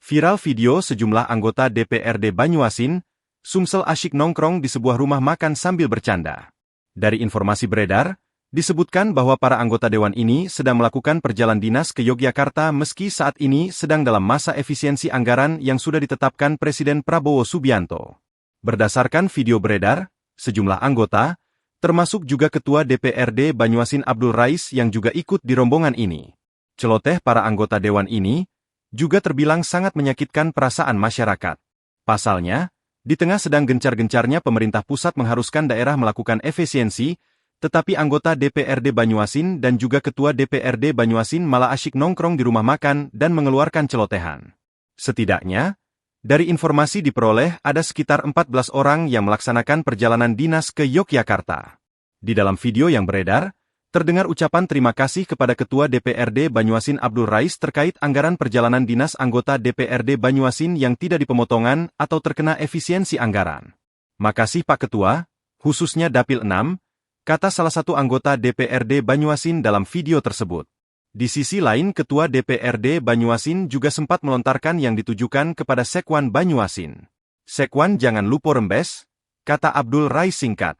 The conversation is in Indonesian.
Viral video sejumlah anggota DPRD Banyuasin, Sumsel asyik nongkrong di sebuah rumah makan sambil bercanda. Dari informasi beredar, disebutkan bahwa para anggota dewan ini sedang melakukan perjalanan dinas ke Yogyakarta meski saat ini sedang dalam masa efisiensi anggaran yang sudah ditetapkan Presiden Prabowo Subianto. Berdasarkan video beredar, sejumlah anggota, termasuk juga Ketua DPRD Banyuasin Abdul Rais yang juga ikut di rombongan ini. Celoteh para anggota dewan ini juga terbilang sangat menyakitkan perasaan masyarakat. Pasalnya, di tengah sedang gencar-gencarnya pemerintah pusat mengharuskan daerah melakukan efisiensi, tetapi anggota DPRD Banyuasin dan juga Ketua DPRD Banyuasin malah asyik nongkrong di rumah makan dan mengeluarkan celotehan. Setidaknya, dari informasi diperoleh ada sekitar 14 orang yang melaksanakan perjalanan dinas ke Yogyakarta. Di dalam video yang beredar, terdengar ucapan terima kasih kepada Ketua DPRD Banyuasin Abdul Rais terkait anggaran perjalanan dinas anggota DPRD Banyuasin yang tidak dipemotongan atau terkena efisiensi anggaran. Makasih Pak Ketua, khususnya Dapil 6, kata salah satu anggota DPRD Banyuasin dalam video tersebut. Di sisi lain Ketua DPRD Banyuasin juga sempat melontarkan yang ditujukan kepada Sekwan Banyuasin. Sekwan jangan lupa rembes, kata Abdul Rais singkat.